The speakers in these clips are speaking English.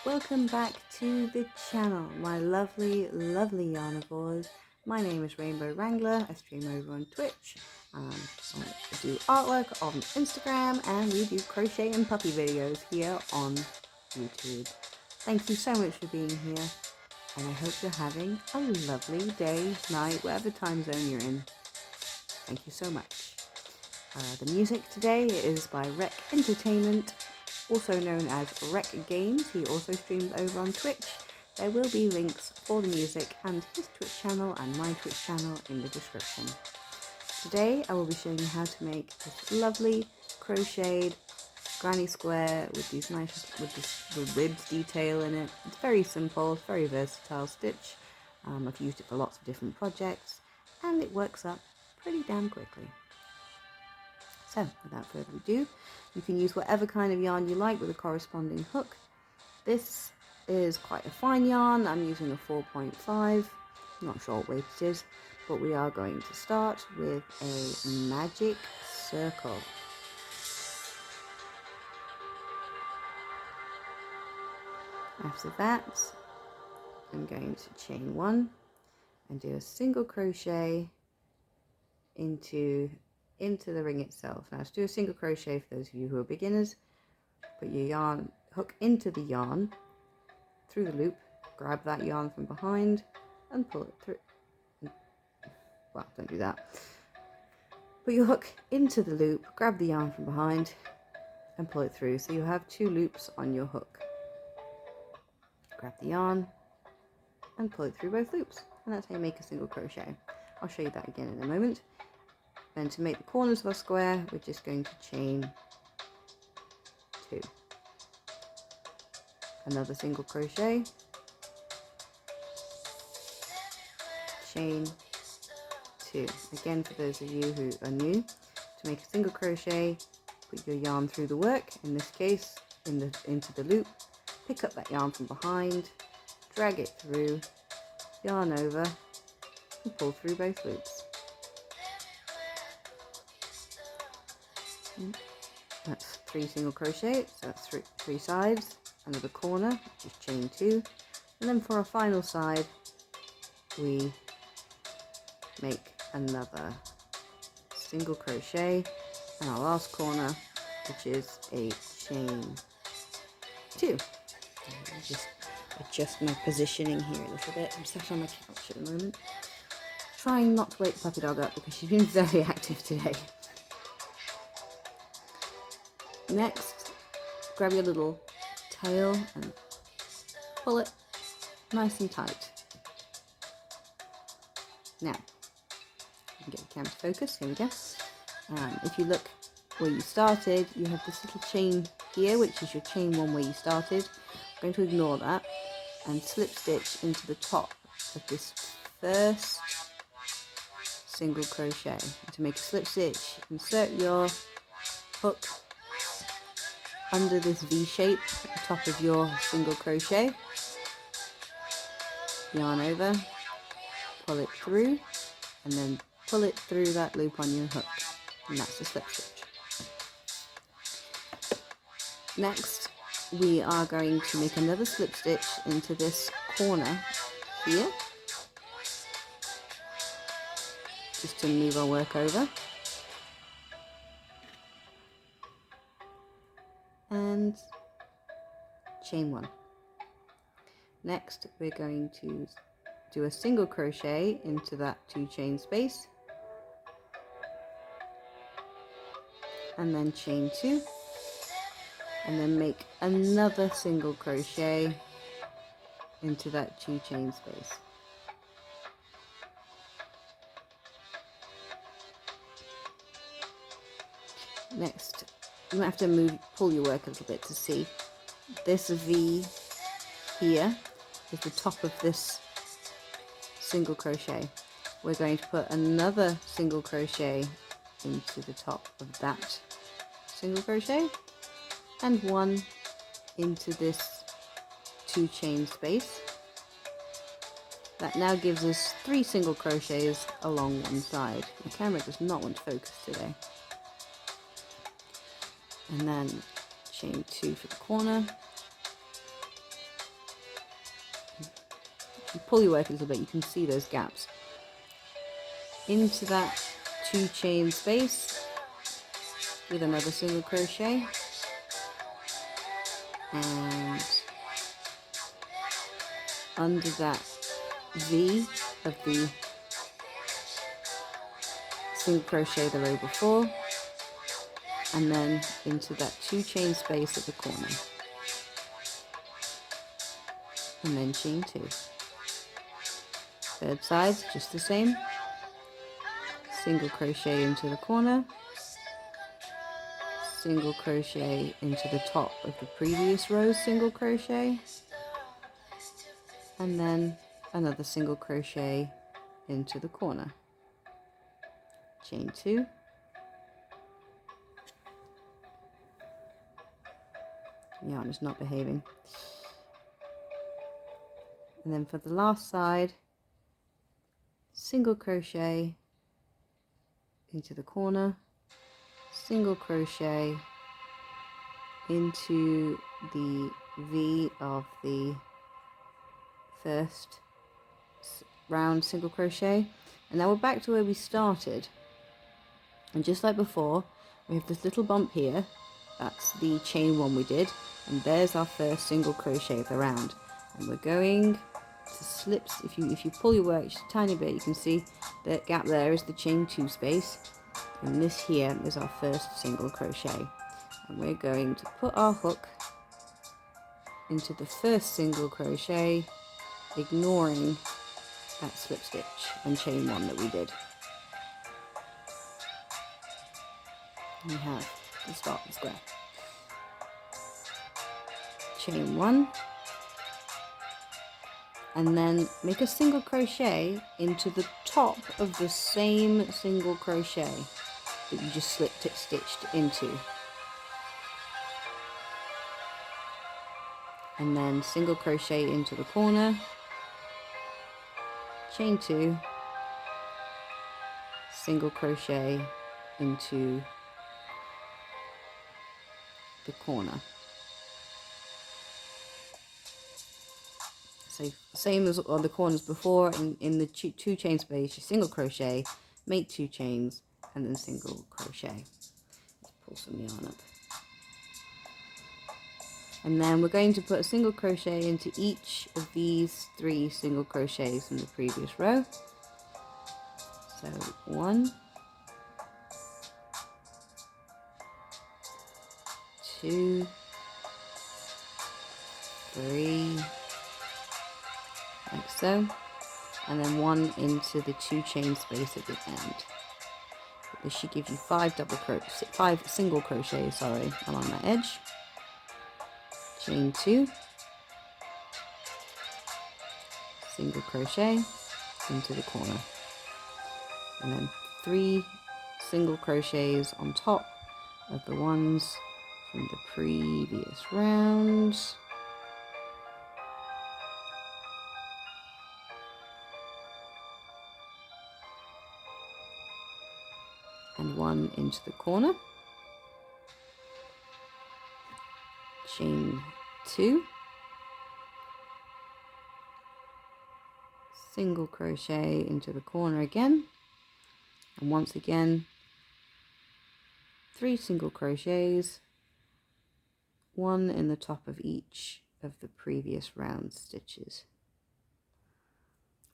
Welcome back to the channel, my lovely yarnivores. My name is Rainbow Wrangler. I stream over on Twitch. I do artwork on Instagram, and we do crochet and puppy videos here on YouTube. Thank you so much for being here, and I hope you're having a lovely day, night, whatever time zone you're in. Thank you so much. The music today is by Rec Entertainment, also known as Rec Games. He also streams over on Twitch. There will be links for the music and his Twitch channel and my Twitch channel in the description. Today I will be showing you how to make this lovely crocheted granny square with these the ribs detail in it. It's very simple, it's very versatile stitch. I've used it for lots of different projects and it works up pretty damn quickly. So without further ado, you can use whatever kind of yarn you like with a corresponding hook. This is quite a fine yarn. I'm using a 4.5. I'm not sure what weight it is, but we are going to start with a magic circle. After that, I'm going to chain one and do a single crochet into the ring itself. Now to do a single crochet, for those of you who are beginners, put your yarn hook into the yarn through the loop, grab that yarn from behind and pull it through. Well, don't do that. Put your hook into the loop, grab the yarn from behind and pull it through, so you have two loops on your hook. Grab the yarn and pull it through both loops, and that's how you make a single crochet. I'll show you that again in a moment. Then to make the corners of our square, we're just going to chain two. Another single crochet, chain two. Again, for those of you who are new, to make a single crochet, put your yarn through the work, in this case into the loop, pick up that yarn from behind, drag it through, yarn over and pull through both loops. That's three single crochet, so that's three sides. Another corner, just chain two, and then for our final side we make another single crochet, and our last corner, which is a chain two. I'll just adjust my positioning here a little bit. I'm sat on my couch at the moment, trying not to wake the puppy dog up because she's been very active today. Next, grab your little tail and pull it nice and tight. Now, you can get the camera to focus, here we go. If you look where you started, you have this little chain here, which is your chain one where you started. I'm going to ignore that and slip stitch into the top of this first single crochet. To make a slip stitch, insert your hook under this V shape at the top of your single crochet, yarn over, pull it through, and then pull it through that loop on your hook, and that's a slip stitch. Next, we are going to make another slip stitch into this corner here, just to move our work over. And chain one. Next, we're going to do a single crochet into that two chain space, and then chain two, and then make another single crochet into that two chain space. Next, you might have to pull your work a little bit to see. This V here is the top of this single crochet. We're going to put another single crochet into the top of that single crochet and one into this two chain space. That now gives us three single crochets along one side. The camera does not want to focus today. And then chain two for the corner, you pull your work a little bit, you can see those gaps. Into that 2 chain space with another single crochet, and under that V of the single crochet the row before, and then into that 2 chain space at the corner, and then chain 2. Third side, just the same, single crochet into the corner, single crochet into the top of the previous row's single crochet, and then another single crochet into the corner, chain 2, yarn is not behaving, and then for the last side, single crochet into the corner, single crochet into the V of the first round single crochet, and now we're back to where we started, and just like before we have this little bump here, that's the chain 1 we did, and there's our first single crochet of the round, and we're going to slip. If you pull your work just a tiny bit, you can see the gap there is the chain 2 space, and this here is our first single crochet, and we're going to put our hook into the first single crochet, ignoring that slip stitch and chain 1 that we did. We have the start the square, chain 1, and then make a single crochet into the top of the same single crochet that you just stitched into, and then single crochet into the corner, chain 2, single crochet into the corner. So same as on the corners before, in the 2 chain space, you single crochet, make 2 chains, and then single crochet. Let's pull some yarn up. And then we're going to put a single crochet into each of these 3 single crochets from the previous row. So 1, 2, 3, like so, and then 1 into the 2 chain space at the end. This should give you 5 single crochets, along that edge. Chain 2, single crochet into the corner, and then 3 single crochets on top of the ones from the previous round. And 1 into the corner, chain 2, single crochet into the corner again, and once again 3 single crochets, 1 in the top of each of the previous round stitches,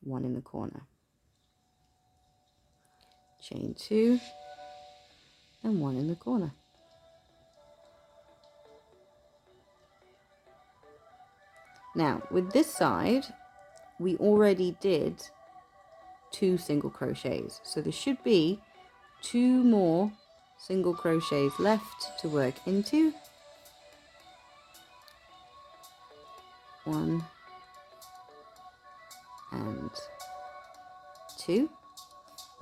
1 in the corner, chain 2, and 1 in the corner. Now with this side we already did 2 single crochets, so there should be 2 more single crochets left to work into. 1 and 2.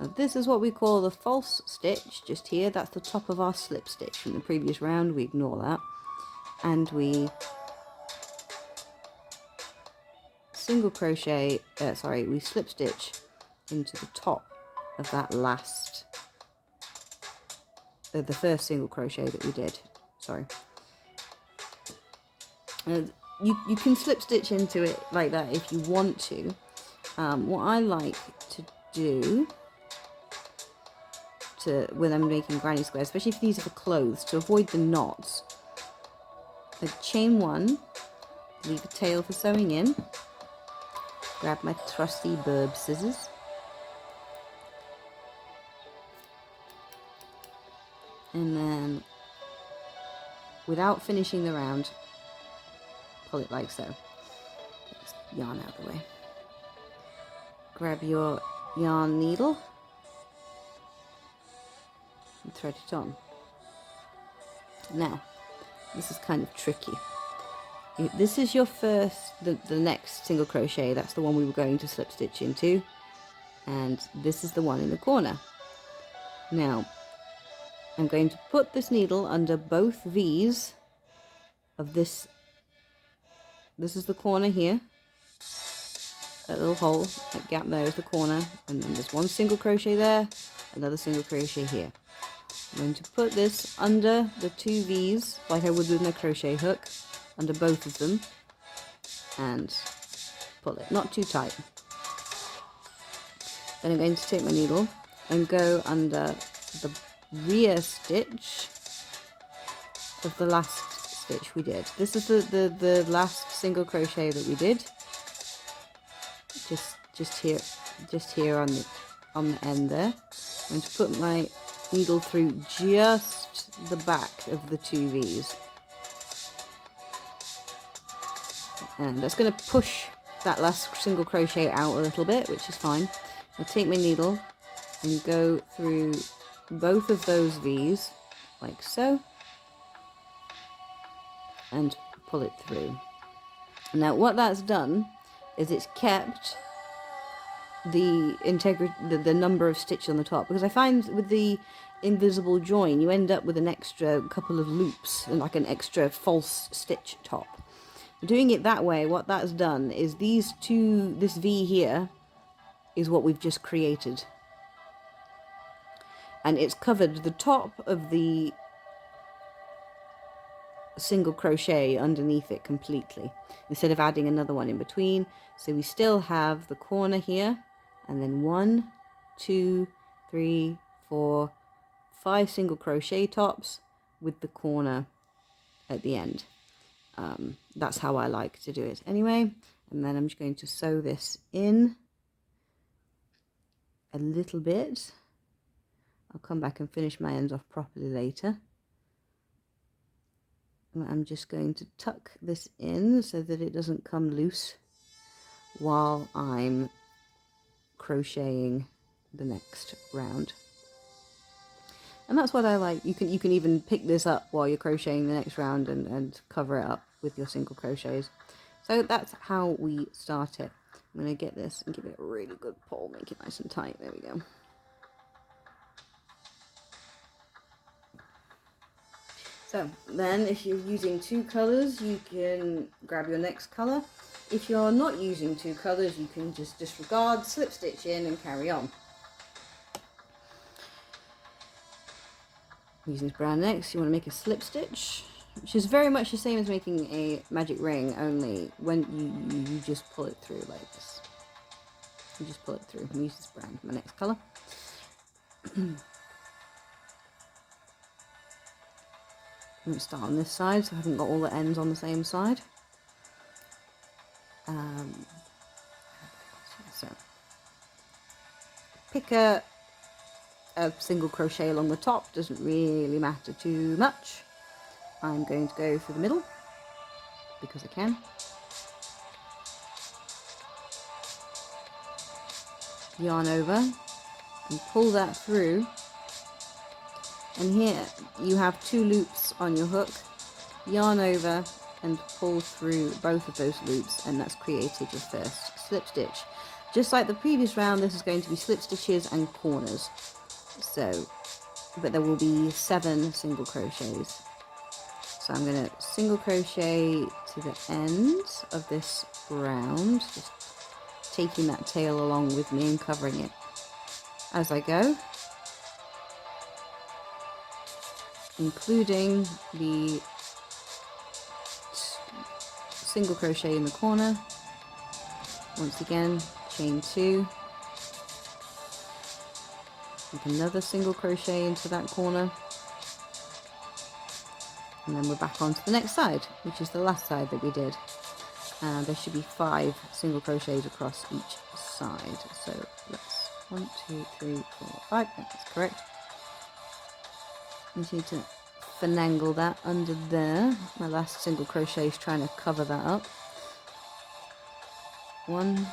Now this is what we call the false stitch, just here. That's the top of our slip stitch from the previous round. We ignore that, and we single crochet, we slip stitch into the top of that last, the first single crochet that we did. You can slip stitch into it like that if you want to, what I like to do when I'm making granny squares, especially if these are for clothes, to avoid the knots, I chain one, leave a tail for sewing in, grab my trusty burb scissors, and then without finishing the round, pull it like so. Just yarn out of the way. Grab your yarn needle and thread it on. Now, this is kind of tricky. This is your first, the next single crochet, that's the one we were going to slip stitch into, and this is the one in the corner. Now, I'm going to put this needle under both V's of this. This is the corner here, that little hole, that gap there is the corner, and then there's one single crochet there, another single crochet here. I'm going to put this under the two V's, like I would with my crochet hook, under both of them, and pull it, not too tight. Then I'm going to take my needle and go under the rear stitch of the last stitch we did. This is the last single crochet that we did. Just here on the end there. I'm going to put my needle through just the back of the two V's. And that's going to push that last single crochet out a little bit, which is fine. I'll take my needle and go through both of those V's, like so, and pull it through. Now what that's done is it's kept the integrity, the number of stitches on the top, because I find with the invisible join you end up with an extra couple of loops and like an extra false stitch top. Doing it that way, what that's done is this V here is what we've just created, and it's covered the top of the single crochet underneath it completely, instead of adding another one in between. So we still have the corner here, and then 1, 2, 3, 4, 5 single crochet tops with the corner at the end. That's how I like to do it anyway. And then I'm just going to sew this in a little bit. I'll come back and finish my ends off properly later. And I'm just going to tuck this in so that it doesn't come loose while I'm crocheting the next round. And that's what I like. You can even pick this up while you're crocheting the next round and cover it up with your single crochets. So that's how we start it. I'm going to get this and give it a really good pull, make it nice and tight. There we go. So then if you're using 2 colors, you can grab your next color. If you're not using 2 colors, you can just disregard, slip stitch in and carry on. Using this brown next, you want to make a slip stitch, which is very much the same as making a magic ring, only when you just pull it through like this. You just pull it through. And use this brown for my next color. I'm going to start on this side, so I haven't got all the ends on the same side. So pick a single crochet along the top, doesn't really matter too much. I'm going to go for the middle because I can. Yarn over and pull that through, and here you have 2 loops on your hook. Yarn over and pull through both of those loops, and that's created your first slip stitch. Just like the previous round, this is going to be slip stitches and corners. So, but there will be 7 single crochets. So I'm going to single crochet to the end of this round, just taking that tail along with me and covering it as I go, including the single crochet in the corner. Once again, chain 2, make another single crochet into that corner, and then we're back onto the next side, which is the last side that we did. And there should be 5 single crochets across each side. So let's 1, 2, 3, 4, 5. That's correct. Just need to finagle that under there. My last single crochet is trying to cover that up. 1,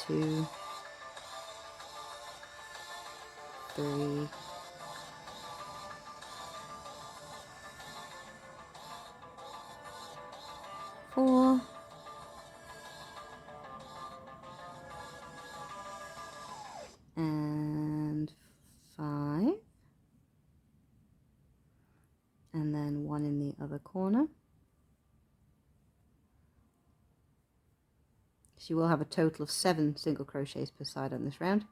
2, 3, 4, and 5, and then 1 in the other corner. So you will have a total of 7 single crochets per side on this round.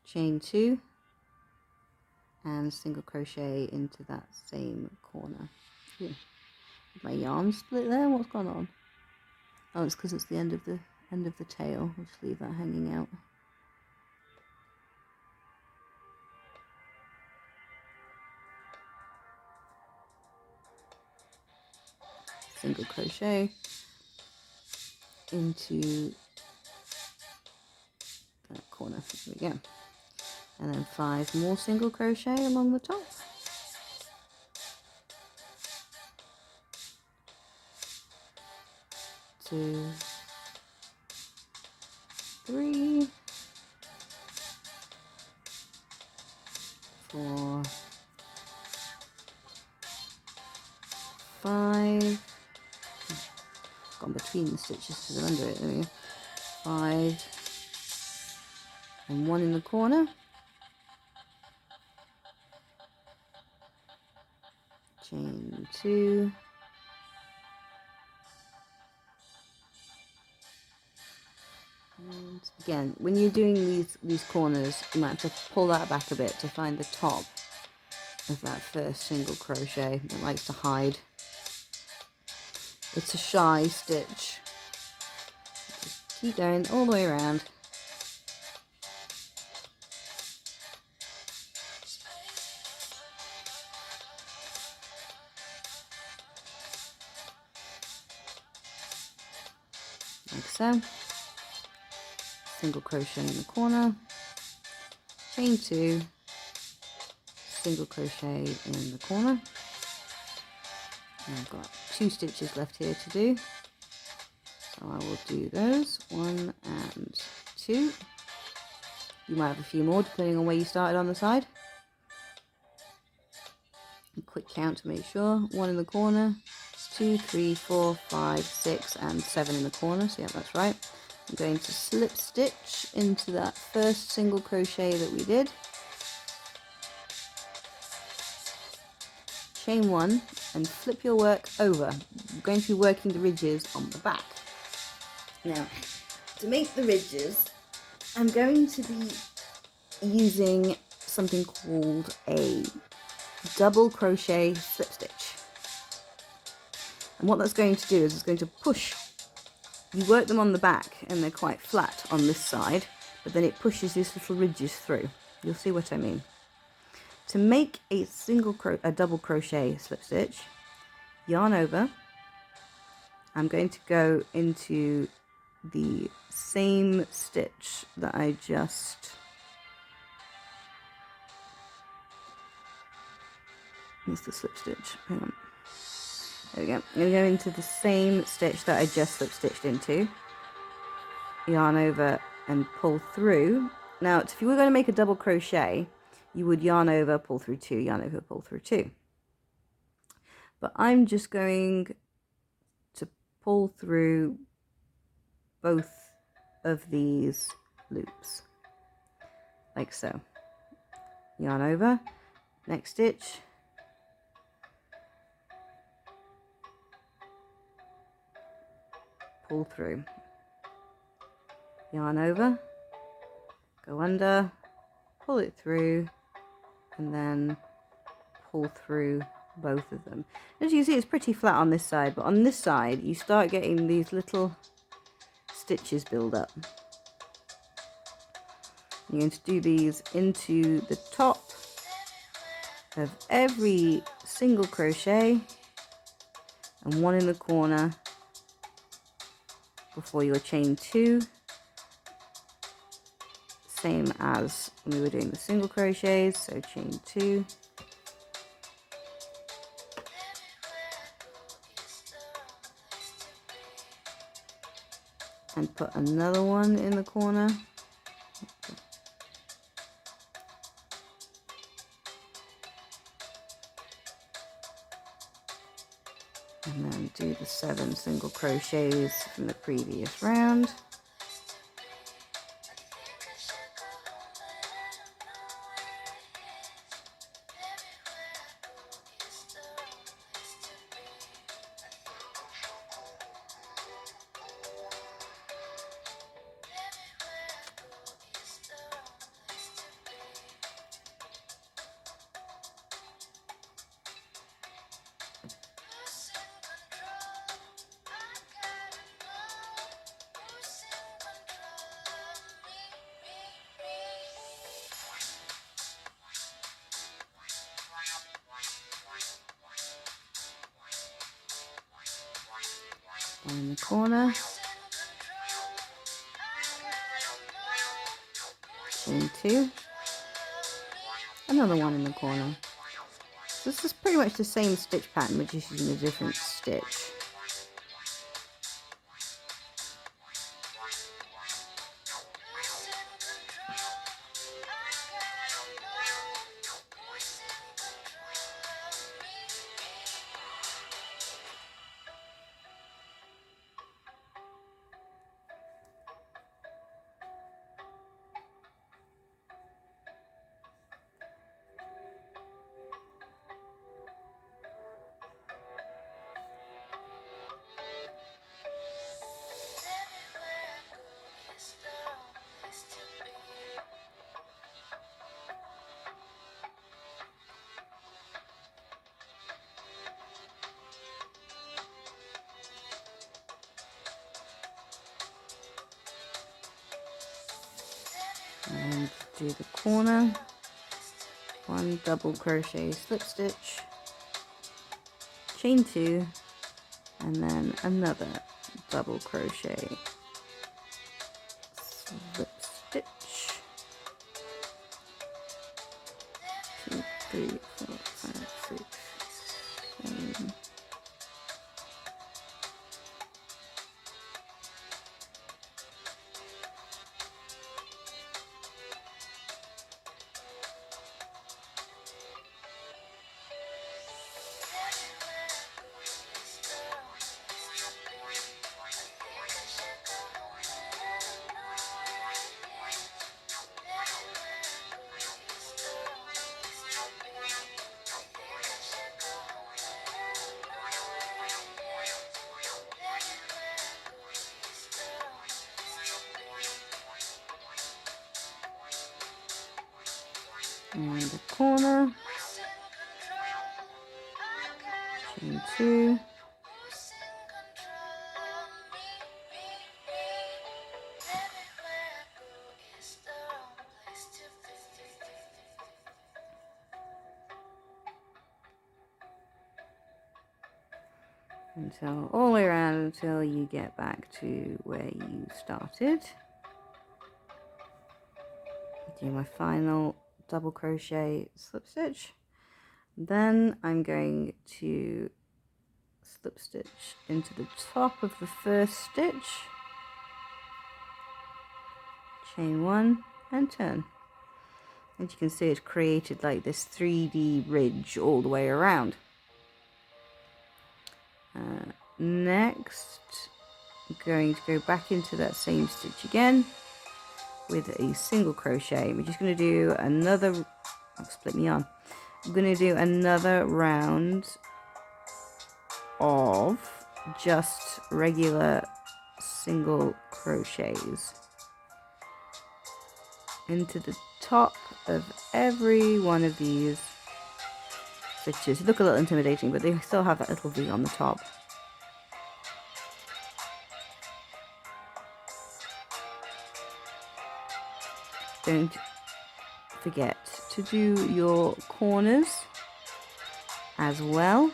Chain 2 and single crochet into that same corner. Ooh, my yarn split there. What's gone on? Oh, it's because it's the end of the tail. I'll just leave that hanging out. Single crochet into that corner. There we go. And then 5 more single crochet along the top. 2, 3, 4, 5. Gone between the stitches because I'm under it. There we go. 5 and 1 in the corner. Chain 2. And again, when you're doing these corners, you might have to pull that back a bit to find the top of that first single crochet. It likes to hide. It's a shy stitch. Just keep going all the way around. Like so. Single crochet in the corner, chain 2, single crochet in the corner. And I've got 2 stitches left here to do, so I will do those, 1 and 2. You might have a few more depending on where you started on the side. A quick count to make sure. 1 in the corner, 2, 3, 4, 5, 6 and 7 in the corner, so yeah, that's right. I'm going to slip stitch into that first single crochet that we did, chain 1 and flip your work over. You're going to be working the ridges on the back. Now, to make the ridges, I'm going to be using something called a double crochet slip stitch. And what that's going to do is it's going to push. You work them on the back and they're quite flat on this side, but then it pushes these little ridges through. You'll see what I mean. To make a double crochet slip stitch, yarn over. I'm going to go into the same stitch that I just Where's the slip stitch? Hang on. There we go. I'm going to go into the same stitch that I just slip stitched into. Yarn over and pull through. Now, if you were going to make a double crochet, you would yarn over, pull through 2, yarn over, pull through 2. But I'm just going to pull through both of these loops, like so. Yarn over, next stitch, pull through, yarn over, go under, pull it through, and then pull through both of them. As you can see, it's pretty flat on this side, but on this side you start getting these little stitches build up. You're going to do these into the top of every single crochet and one in the corner before your chain 2, same as when we were doing the single crochets. So chain 2, and put another one in the corner. And then do the 7 single crochets from the previous round. One in the corner, chain 2, another one in the corner. So this is pretty much the same stitch pattern, but just using a different stitch. And do the corner, 1 double crochet slip stitch, chain 2, and then another double crochet slip stitch, 2, 3, 4, 5, 6, 7. And the corner, chain 2, until all the way around until you get back to where you started. Do my final double crochet slip stitch. Then I'm going to slip stitch into the top of the first stitch, chain 1 and turn. As you can see, it's created like this 3D ridge all the way around. Next, I'm going to go back into that same stitch again with a single crochet. We're just going to do another, split me on. I'm going to do another round of just regular single crochets into the top of every one of these stitches. They look a little intimidating, but they still have that little V on the top. Don't forget to do your corners as well.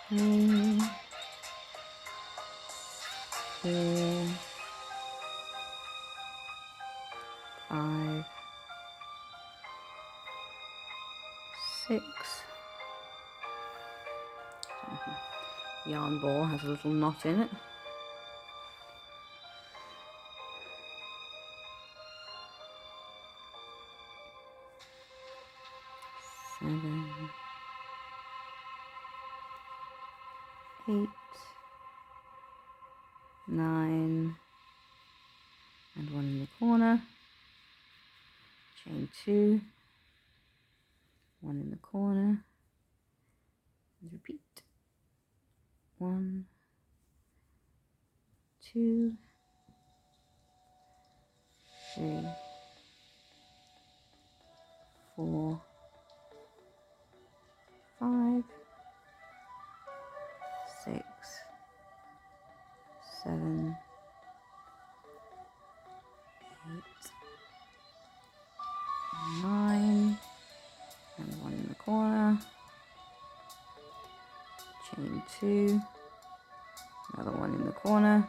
Three, 4, 5, 6. Yarn ball has a little knot in it. 7, 8, 9, and 1 in the corner. Chain 2, 1 in the corner, and repeat. 1, 2, 3, 4, 5, 6, 7, 8, 9, and 1 in the corner. Chain 2, another 1 in the corner.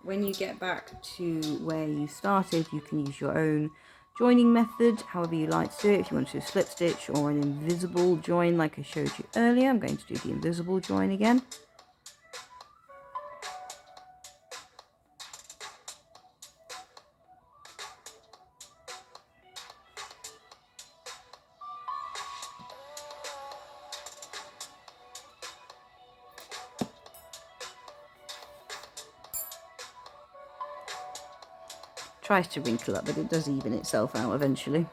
When you get back to where you started, you can use your own joining method, however you like to do it. If you want to do a slip stitch or an invisible join like I showed you earlier, I'm going to do the invisible join again. Tries to wrinkle up, but it does even itself out eventually.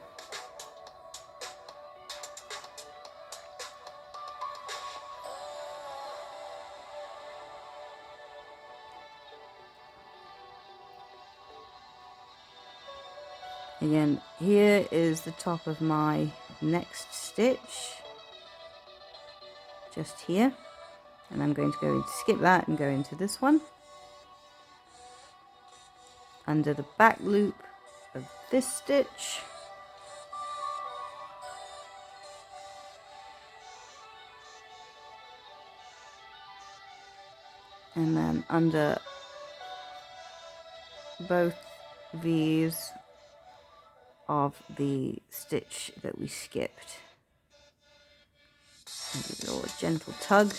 Again, here is the top of my next stitch, just here, and I'm going to go into skip that and go into this one. Under the back loop of this stitch, and then under both V's of the stitch that we skipped. And give it a little gentle tug,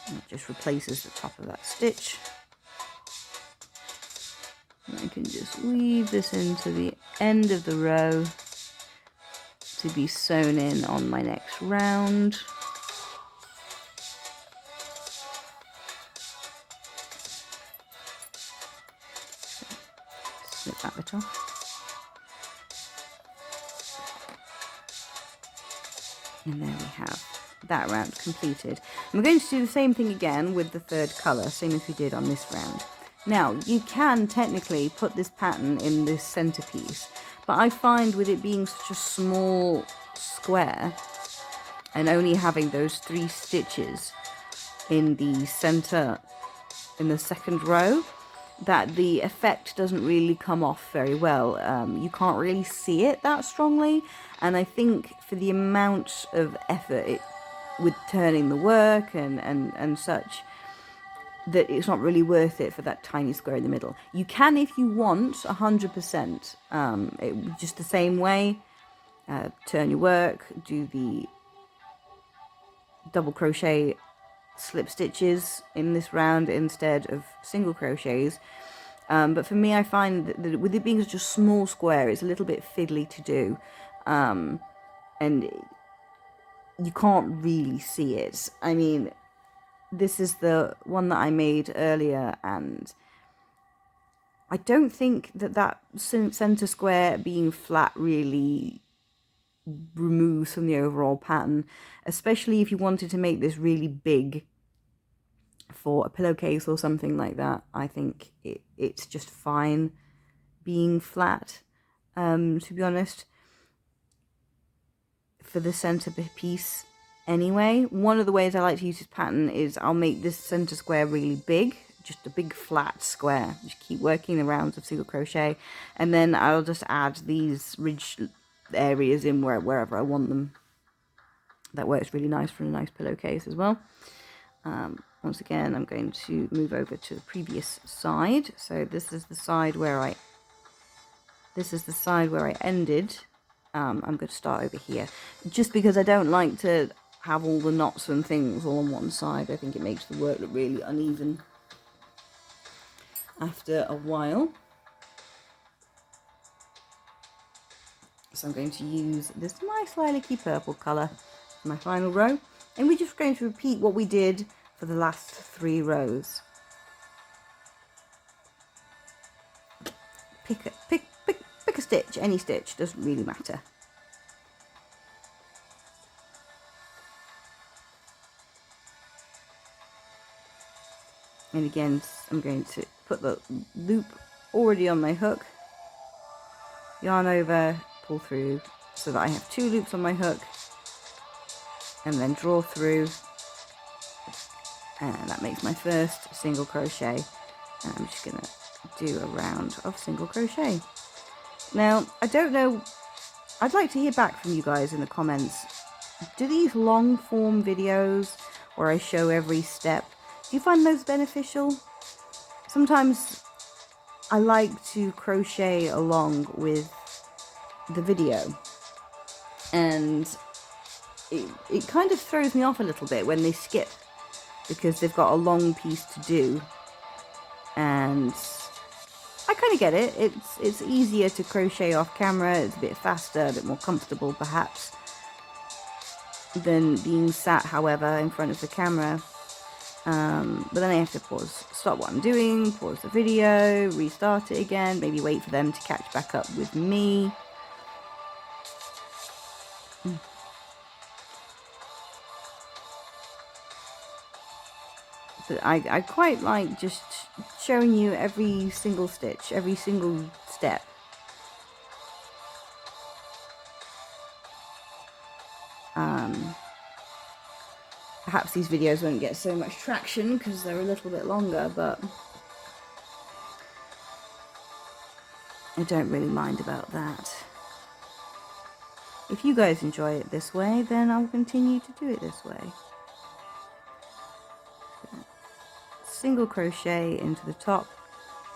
and it just replaces the top of that stitch. And I can just weave this into the end of the row to be sewn in on my next round. Snip that bit off. And there we have that round completed. And we're going to do the same thing again with the third colour, same as we did on this round. Now, you can technically put this pattern in this centerpiece, but I find with it being such a small square and only having those 3 stitches, in the center, in the second row, that the effect doesn't really come off very well. You can't really see it that strongly, and I think for the amount of effort with turning the work and such, that it's not really worth it for that tiny square in the middle. You can, if you want, 100%. Just the same way, turn your work, do the double crochet slip stitches in this round instead of single crochets. But for me, I find that with it being such a small square, it's a little bit fiddly to do. And you can't really see it. I mean, this is the one that I made earlier, and I don't think that center square being flat really removes from the overall pattern, especially if you wanted to make this really big for a pillowcase or something like that. I think it's just fine being flat, to be honest, for the center piece anyway. One of the ways I like to use this pattern is I'll make this center square really big, just a big flat square. Just keep working the rounds of single crochet, and then I'll just add these ridge areas in wherever I want them. That works really nice for a nice pillowcase as well. Once again, I'm going to move over to the previous side. So this is the side where I ended. I'm going to start over here, just because I don't like to have all the knots and things all on one side. I think it makes the work look really uneven after a while. So I'm going to use this nice lilac-y purple colour for my final row, and we're just going to repeat what we did for the last 3 rows. Pick a stitch, any stitch, doesn't really matter. And again, I'm going to put the loop already on my hook, yarn over, pull through so that I have 2 loops on my hook, and then draw through, and that makes my first single crochet. And I'm just going to do a round of single crochet. Now, I don't know, I'd like to hear back from you guys in the comments. Do these long form videos where I show every step, do you find those beneficial? Sometimes I like to crochet along with the video, and it kind of throws me off a little bit when they skip, because they've got a long piece to do, and I kind of get it. It's easier to crochet off camera. It's a bit faster, a bit more comfortable perhaps than being sat, however, in front of the camera. But then I have to stop what I'm doing, pause the video, restart it again, maybe wait for them to catch back up with me. But I quite like just showing you every single stitch, every single step. Perhaps these videos won't get so much traction because they're a little bit longer, but I don't really mind about that. If you guys enjoy it this way, then I'll continue to do it this way. Single crochet into the top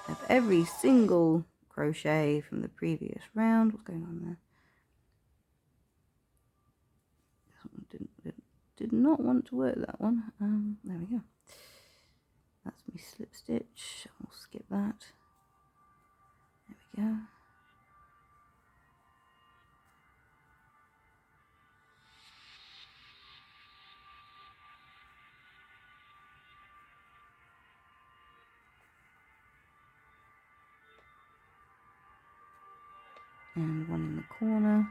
of every single crochet from the previous round. What's going on there? Did not want to work that one. There we go. That's my slip stitch. I'll skip that. There we go. And one in the corner.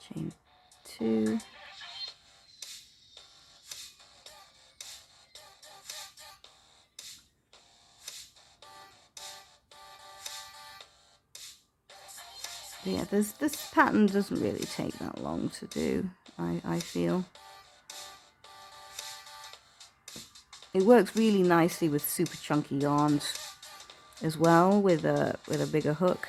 Chain 2. But yeah, this pattern doesn't really take that long to do, I feel. It works really nicely with super chunky yarns as well, with a bigger hook.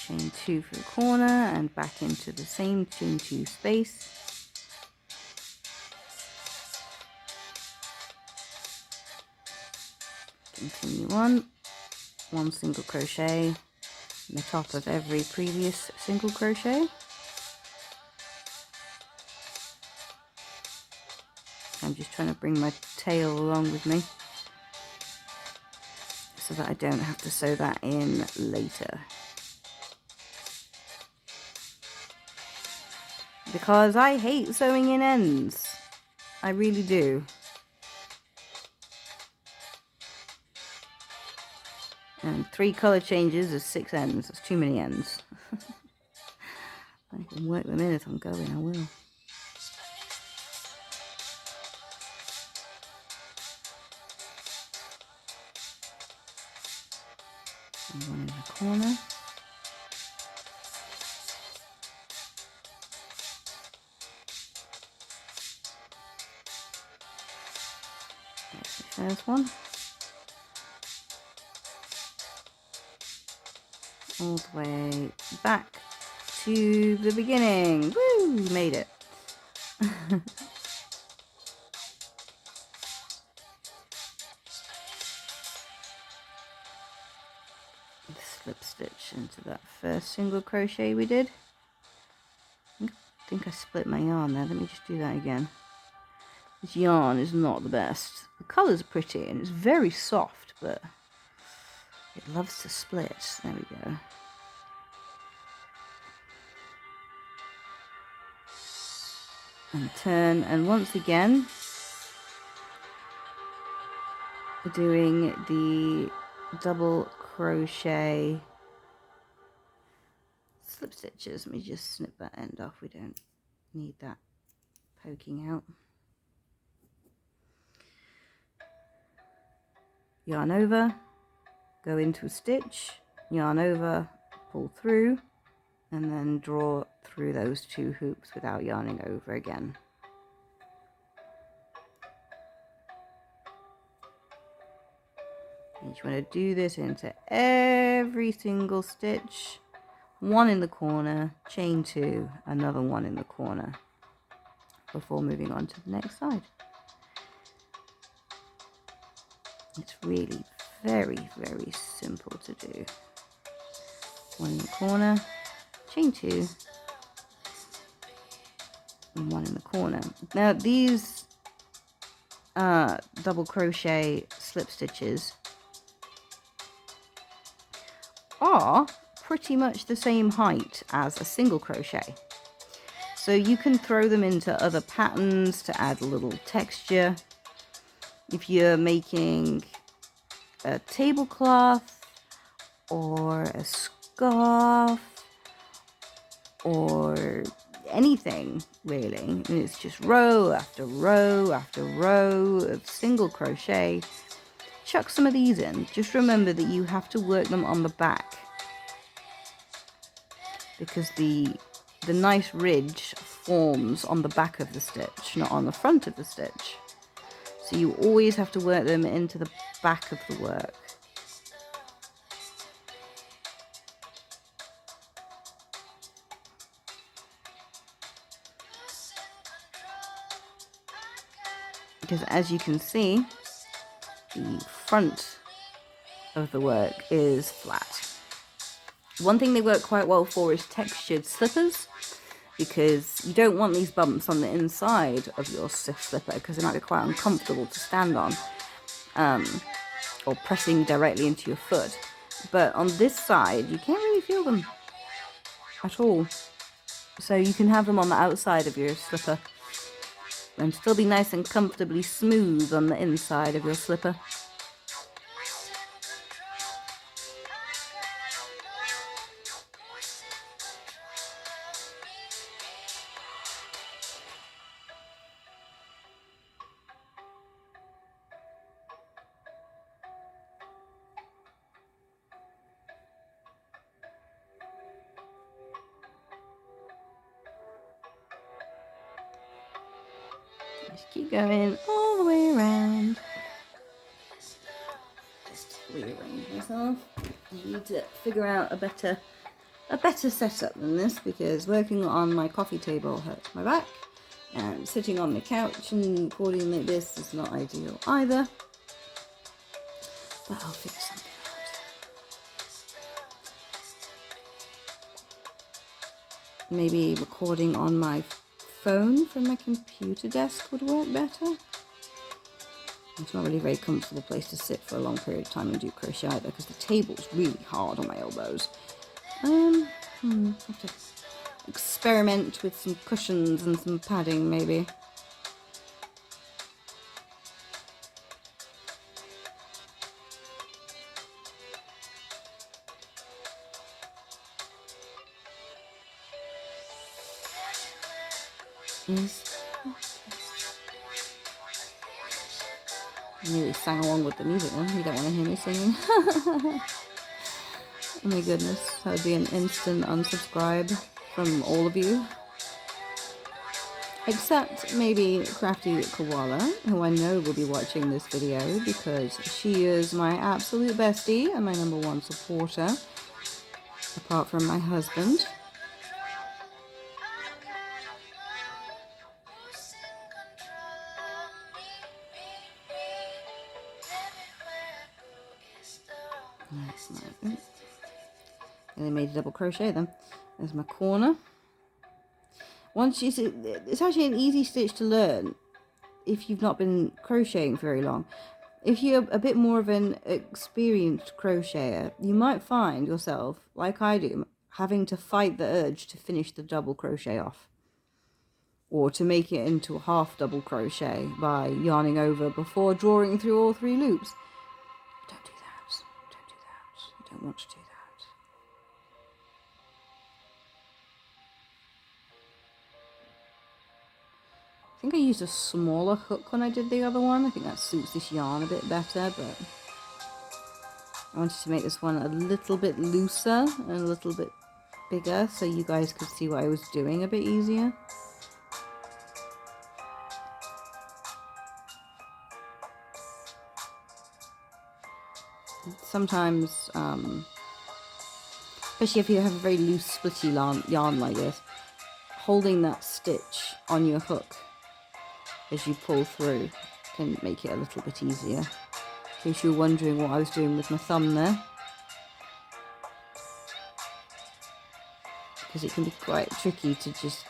Chain 2 for the corner and back into the same chain 2 space. Continue on, 1 single crochet in the top of every previous single crochet. I'm just trying to bring my tail along with me so that I don't have to sew that in later. Because I hate sewing in ends. I really do. And 3 colour changes is 6 ends. That's too many ends. I can work them in if I'm going, I will. And 1 in the corner. That's the first one. All the way back to the beginning. Woo! Made it. Slip stitch into that first single crochet we did. I think I split my yarn there. Let me just do that again. This yarn is not the best. The colour's pretty and it's very soft, but it loves to split. There we go. And turn, and once again we're doing the double crochet slip stitches. Let me just snip that end off, we don't need that poking out. Yarn over, go into a stitch, yarn over, pull through, and then draw through those 2 hoops without yarning over again. You just want to do this into every single stitch. 1 in the corner, chain 2, another 1 in the corner before moving on to the next side. It's really very, very simple to do. 1 in the corner, chain 2, and 1 in the corner. Now these double crochet slip stitches are pretty much the same height as a single crochet, so you can throw them into other patterns to add a little texture. If you're making a tablecloth or a scarf or anything really, and it's just row after row after row of single crochet, chuck some of these in. Just remember that you have to work them on the back, because the nice ridge forms on the back of the stitch, not on the front of the stitch. So you always have to work them into the back of the work. Because as you can see, the front of the work is flat. One thing they work quite well for is textured slippers, because you don't want these bumps on the inside of your slipper, because they might be quite uncomfortable to stand on, or pressing directly into your foot. But on this side, you can't really feel them at all. So you can have them on the outside of your slipper and still be nice and comfortably smooth on the inside of your slipper. Just keep going all the way around. Just rearrange myself. I need to figure out a better setup than this, because working on my coffee table hurts my back, and sitting on the couch and recording like this is not ideal either. But I'll figure something out. Maybe recording on my phone from my computer desk would work better. It's not really a very comfortable place to sit for a long period of time and do crochet either, because the table's really hard on my elbows. Have to experiment with some cushions and some padding maybe. I nearly sang along with the music then. You don't want to hear me singing. Oh my goodness, that would be an instant unsubscribe from all of you. Except maybe Crafty Koala, who I know will be watching this video, because she is my absolute bestie and my #1 supporter, apart from my husband. And I made a double crochet then. There's my corner. Once you see, it's actually an easy stitch to learn if you've not been crocheting for very long. If you're a bit more of an experienced crocheter, you might find yourself, like I do, having to fight the urge to finish the double crochet off, or to make it into a half double crochet by yarning over before drawing through all 3 loops. Don't do that. Don't do that. You don't want to do that. I think I used a smaller hook when I did the other one. I think that suits this yarn a bit better, but I wanted to make this one a little bit looser and a little bit bigger so you guys could see what I was doing a bit easier. Sometimes, especially if you have a very loose splitty yarn like this, holding that stitch on your hook as you pull through can make it a little bit easier. In case you're wondering what I was doing with my thumb there, because it can be quite tricky to just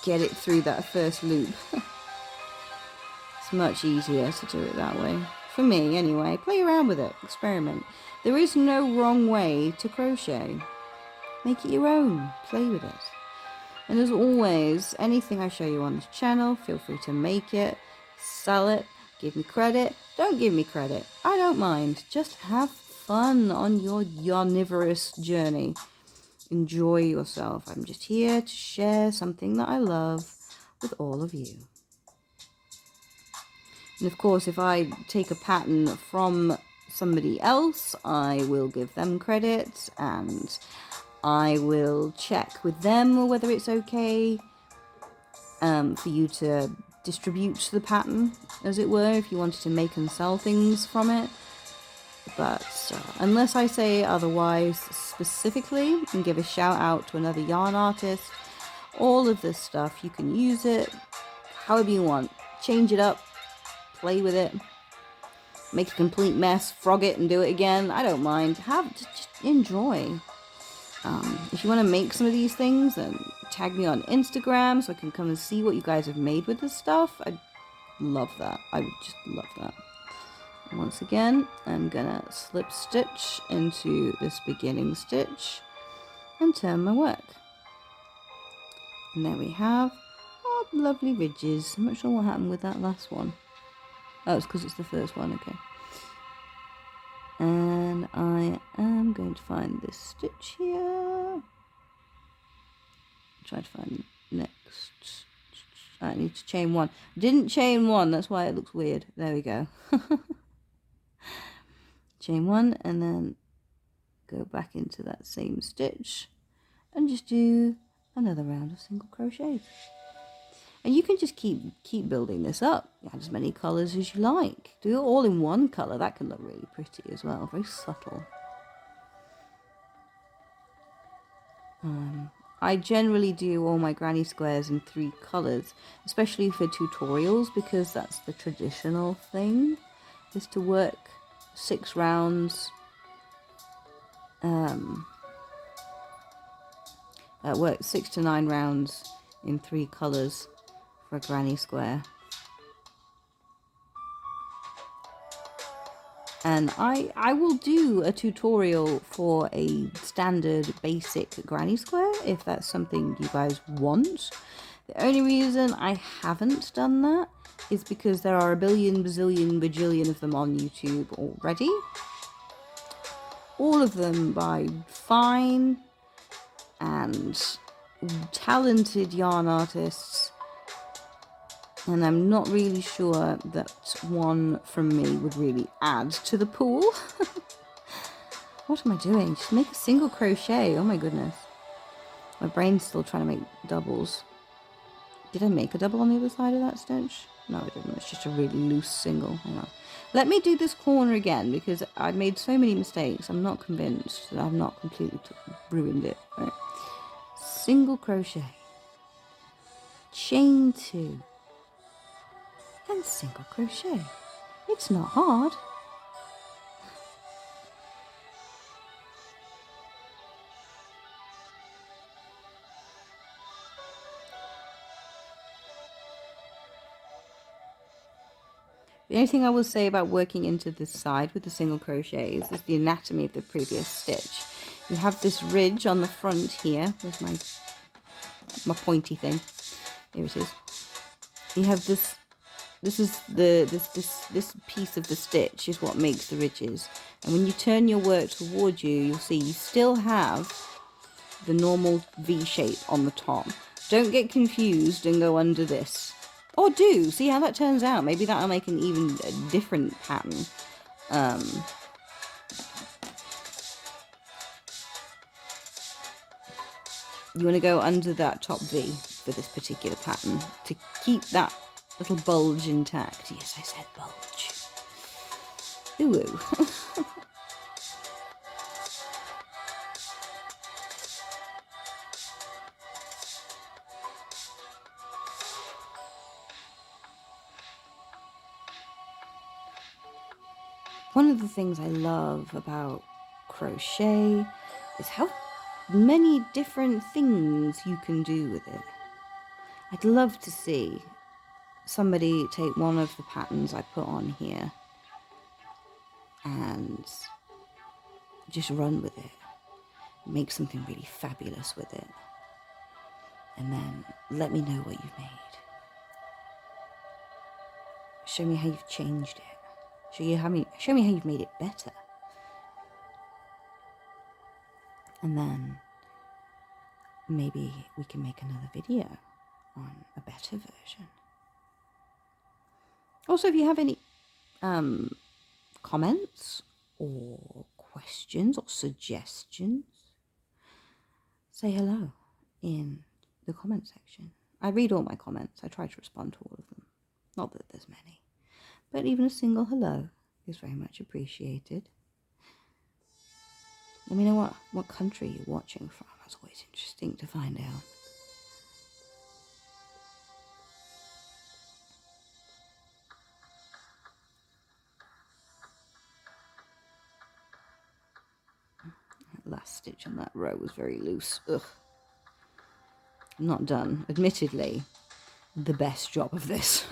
get it through that first loop. It's much easier to do it that way. For me, anyway. Play around with it. Experiment. There is no wrong way to crochet. Make it your own. Play with it. And as always, anything I show you on this channel, feel free to make it, sell it, give me credit, don't give me credit. I don't mind. Just have fun on your yarnivorous journey. Enjoy yourself. I'm just here to share something that I love with all of you. And of course, if I take a pattern from somebody else, I will give them credit, and I will check with them whether it's okay for you to distribute the pattern, as it were, if you wanted to make and sell things from it. But unless I say otherwise specifically and give a shout out to another yarn artist, all of this stuff, you can use it however you want. Change it up, play with it, make a complete mess, frog it and do it again. I don't mind. Just enjoy. If you want to make some of these things, then tag me on Instagram so I can come and see what you guys have made with this stuff. I'd love that. I would just love that. And once again, I'm gonna slip stitch into this beginning stitch and turn my work. And there we have our lovely ridges. I'm not sure what happened with that last one. Oh, it's because it's the first one, okay. And I am going to find this stitch here. Try to find next. I need to chain one. Didn't chain one, that's why it looks weird. There we go. Chain one and then go back into that same stitch and just do another round of single crochets. And you can just keep building this up. Add as many colours as you like. Do it all in one colour. That can look really pretty as well. Very subtle. I generally do all my granny squares in 3 colours, especially for tutorials, because that's the traditional thing, is to work 6 rounds, work 6 to 9 rounds in 3 colours for a granny square. And I will do a tutorial for a standard basic granny square if that's something you guys want. The only reason I haven't done that is because there are a billion, bazillion, bajillion of them on YouTube already. All of them by fine and talented yarn artists. And I'm not really sure that one from me would really add to the pool. What am I doing? Just make a single crochet. Oh my goodness. My brain's still trying to make doubles. Did I make a double on the other side of that stitch? No, I didn't. It's just a really loose single. Hang on. Let me do this corner again because I've made so many mistakes. I'm not convinced that I've not completely ruined it. Right. Single crochet. Chain 2. And single crochet. It's not hard. The only thing I will say about working into this side with the single crochets is the anatomy of the previous stitch. You have this ridge on the front here. Where's my pointy thing? Here it is. You have this. This is this piece of the stitch is what makes the ridges. And when you turn your work towards you, you'll see you still have the normal V shape on the top. Don't get confused and go under this. Or do. See how that turns out. Maybe that'll make an even different pattern. You want to go under that top V for this particular pattern to keep that little bulge intact. Yes, I said bulge. Ooh. One of the things I love about crochet is how many different things you can do with it. I'd love to see somebody take one of the patterns I put on here and just run with it, make something really fabulous with it, and then let me know what you've made. Show me how you've changed it. Show me how you've made it better. And then maybe we can make another video on a better version. Also, if you have any comments or questions or suggestions, say hello in the comment section. I read all my comments. I try to respond to all of them. Not that there's many, but even a single hello is very much appreciated. Let me know what country you're watching from. That's always interesting to find out. That last stitch on that row was very loose. Ugh. I'm not done. Admittedly, the best job of this.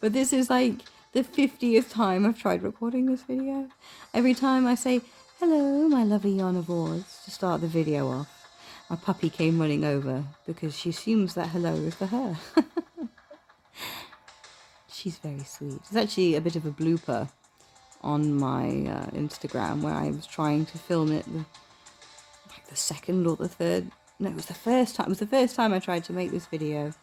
But this is like the 50th time I've tried recording this video. Every time I say, hello, my lovely yarnivores, to start the video off, my puppy came running over because she assumes that hello is for her. She's very sweet. It's actually a bit of a blooper on my Instagram where I was trying to film it like the second or the third. No, it was the first time. It was the first time I tried to make this video.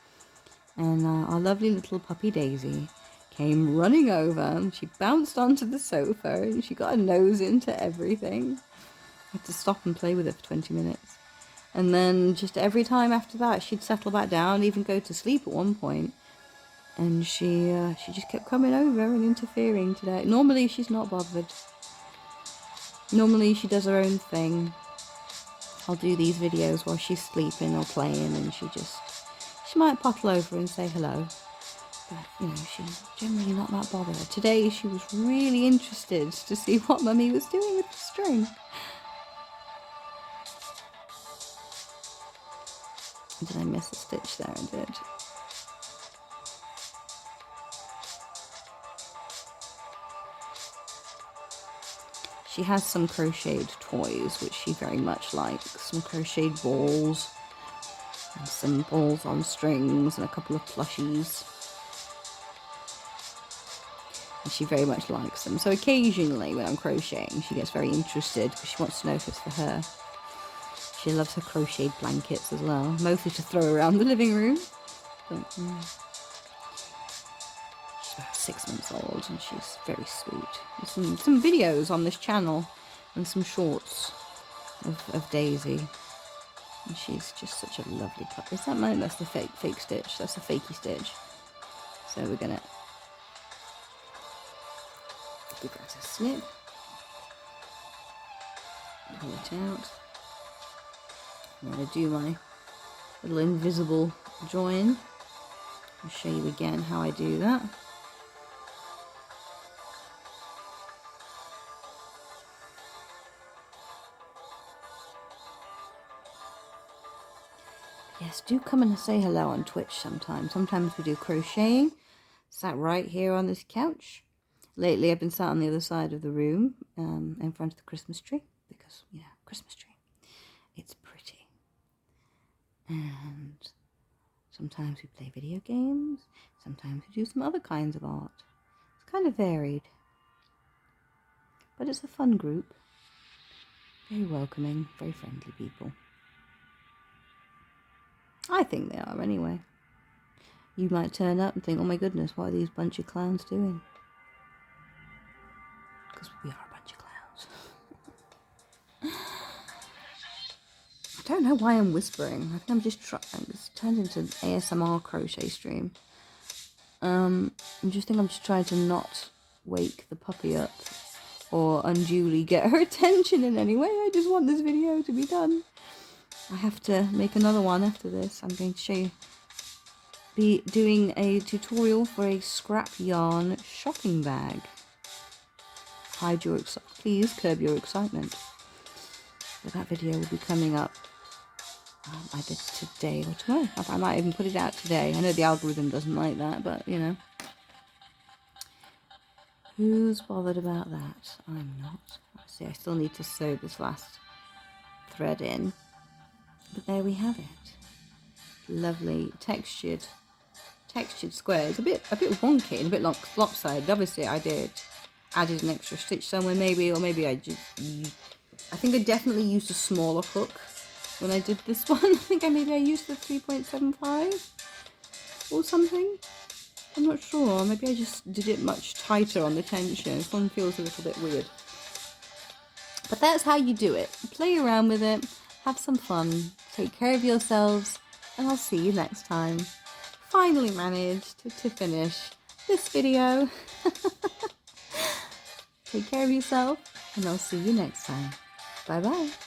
And our lovely little puppy Daisy came running over and she bounced onto the sofa and she got her nose into everything. I had to stop and play with it for 20 minutes. And then just every time after that, she'd settle back down, even go to sleep at one point. And she just kept coming over and interfering today. Normally she's not bothered. Normally she does her own thing. I'll do these videos while she's sleeping or playing, and she might pottle over and say hello. But, you know, she's generally not that bothered. Today she was really interested to see what Mummy was doing with the string. Did I miss a stitch there? I did. She has some crocheted toys, which she very much likes. Some crocheted balls, and some balls on strings, and a couple of plushies. And she very much likes them. So occasionally when I'm crocheting, she gets very interested because she wants to know if it's for her. She loves her crocheted blankets as well, mostly to throw around the living room. But, she's about 6 months old and she's very sweet. There's some videos on this channel and some shorts of Daisy. And she's just such a lovely pup. Is that mine? That's the fake stitch. That's the fakey stitch. So we're gonna give that a snip. Pull it out. I'm going to do my little invisible join. I'll show you again how I do that. Yes, do come and say hello on Twitch sometimes. Sometimes we do crocheting. Sat right here on this couch. Lately I've been sat on the other side of the room in front of the Christmas tree because, you know, Christmas tree. It's pretty. And sometimes we play video games. Sometimes we do some other kinds of art. It's kind of varied. But it's a fun group. Very welcoming, very friendly people. I think they are anyway. You might turn up and think, oh my goodness, what are these bunch of clowns doing? Because we are a bunch of clowns. I don't know why I'm whispering. I think I'm just trying. It's turned into an ASMR crochet stream. I'm just trying to not wake the puppy up or unduly get her attention in any way. I just want this video to be done. I have to make another one after this. I'm going to show you, be doing a tutorial for a scrap yarn shopping bag. Hide your please curb your excitement. But that video will be coming up either today or tomorrow. I might even put it out today. I know the algorithm doesn't like that, but you know. Who's bothered about that? I'm not. See, I still need to sew this last thread in. But there we have it. Lovely textured squares. A bit wonky and a bit lopsided. Obviously I added an extra stitch somewhere maybe, or maybe I think I definitely used a smaller hook when I did this one. I think I used the 3.75 or something. I'm not sure. Maybe I just did it much tighter on the tension. This one feels a little bit weird. But that's how you do it. Play around with it. Have some fun. Take care of yourselves. And I'll see you next time. Finally managed to finish this video. Take care of yourself. And I'll see you next time. Bye bye.